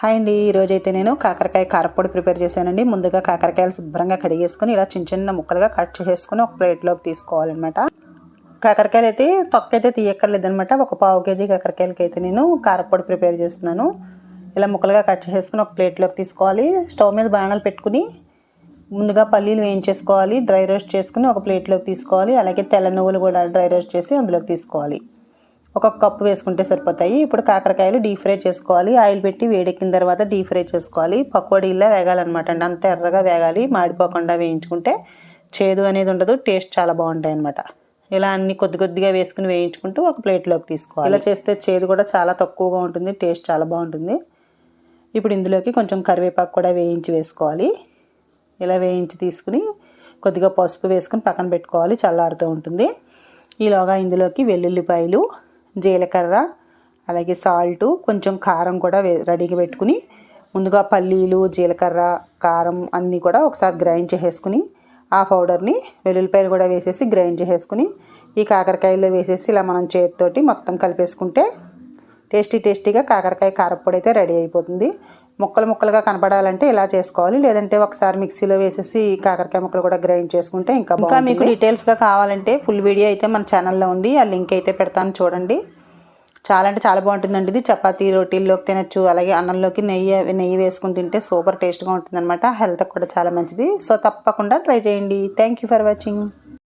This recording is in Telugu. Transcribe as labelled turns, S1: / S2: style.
S1: హాయ్ అండి, ఈరోజైతే నేను కాకరకాయ కారపొడి ప్రిపేర్ చేశానండి. ముందుగా కాకరకాయలు శుభ్రంగా కడిగేసుకొని ఇలా చిన్న చిన్న ముక్కలుగా కట్ చేసుకొని ఒక ప్లేట్లోకి తీసుకోవాలన్నమాట. కాకరకాయలు అయితే తొక్క అయితే తీయక్కర్లేదనమాట. ఒక పావు కేజీ కాకరకాయలకి అయితే నేను కారపొడి ప్రిపేర్ చేస్తున్నాను. ఇలా ముక్కలుగా కట్ చేసుకుని ఒక ప్లేట్లోకి తీసుకోవాలి. స్టవ్ మీద బాణాలు పెట్టుకుని ముందుగా పల్లీలు వేయించేసుకోవాలి. డ్రై రోస్ట్ చేసుకుని ఒక ప్లేట్లోకి తీసుకోవాలి. అలాగే తెల్ల నువ్వులు కూడా డ్రై రోస్ట్ చేసి అందులోకి తీసుకోవాలి. ఒక కప్పు వేసుకుంటే సరిపోతాయి. ఇప్పుడు కాకరకాయలు డీప్ ఫ్రై చేసుకోవాలి. ఆయిల్ పెట్టి వేడెక్కిన తర్వాత డీప్ ఫ్రై చేసుకోవాలి. పకోడీలా వేగాలన్నమాట అండి. అంత ఎర్రగా వేగాలి, మాడిపోకుండా వేయించుకుంటే చేదు అనేది ఉండదు, టేస్ట్ చాలా బాగుంటాయి అన్నమాట. ఇలా అన్ని కొద్ది కొద్దిగా వేసుకుని వేయించుకుంటూ ఒక ప్లేట్లోకి తీసుకోవాలి. ఇలా చేస్తే చేదు కూడా చాలా తక్కువగా ఉంటుంది, టేస్ట్ చాలా బాగుంటుంది. ఇప్పుడు ఇందులోకి కొంచెం కరివేపాకు కూడా వేయించి వేసుకోవాలి. ఇలా వేయించి తీసుకుని కొద్దిగా పసుపు వేసుకుని పక్కన పెట్టుకోవాలి, చల్లారుతూ ఉంటుంది. ఈలోగా ఇందులోకి వెల్లుల్లిపాయలు, జీలకర్ర, అలాగే సాల్టు, కొంచెం కారం కూడా రెడీగా పెట్టుకుని ముందుగా పల్లీలు, జీలకర్ర, కారం అన్నీ కూడా ఒకసారి గ్రైండ్ చేసేసుకుని ఆ పౌడర్ని వెల్లుల్లిపాయలు కూడా వేసేసి గ్రైండ్ చేసేసుకుని ఈ కాకరకాయల్లో వేసేసి ఇలా మనం చేతితోటి మొత్తం కలిపేసుకుంటే టేస్టీగా కాకరకాయ కారపొడి అయితే రెడీ అయిపోతుంది. ముక్కలు ముక్కలుగా కనపడాలంటే ఇలా చేసుకోవాలి. లేదంటే ఒకసారి మిక్సీలో వేసేసి కాకరకాయ ముక్కలు కూడా గ్రైండ్ చేసుకుంటే ఇంకా మీకు డీటెయిల్స్గా కావాలంటే ఫుల్ వీడియో అయితే మన ఛానల్లో ఉంది. ఆ లింక్ అయితే పెడతాను, చూడండి. చాలా అంటే చాలా బాగుంటుందండి. ఇది చపాతీ రోటీల్లోకి తినచ్చు. అలాగే అన్నంలోకి నెయ్యి వేసుకుని తింటే సూపర్ టేస్ట్గా ఉంటుందన్నమాట. హెల్త్కి కూడా చాలా మంచిది. సో తప్పకుండా ట్రై చేయండి. Thank you for watching.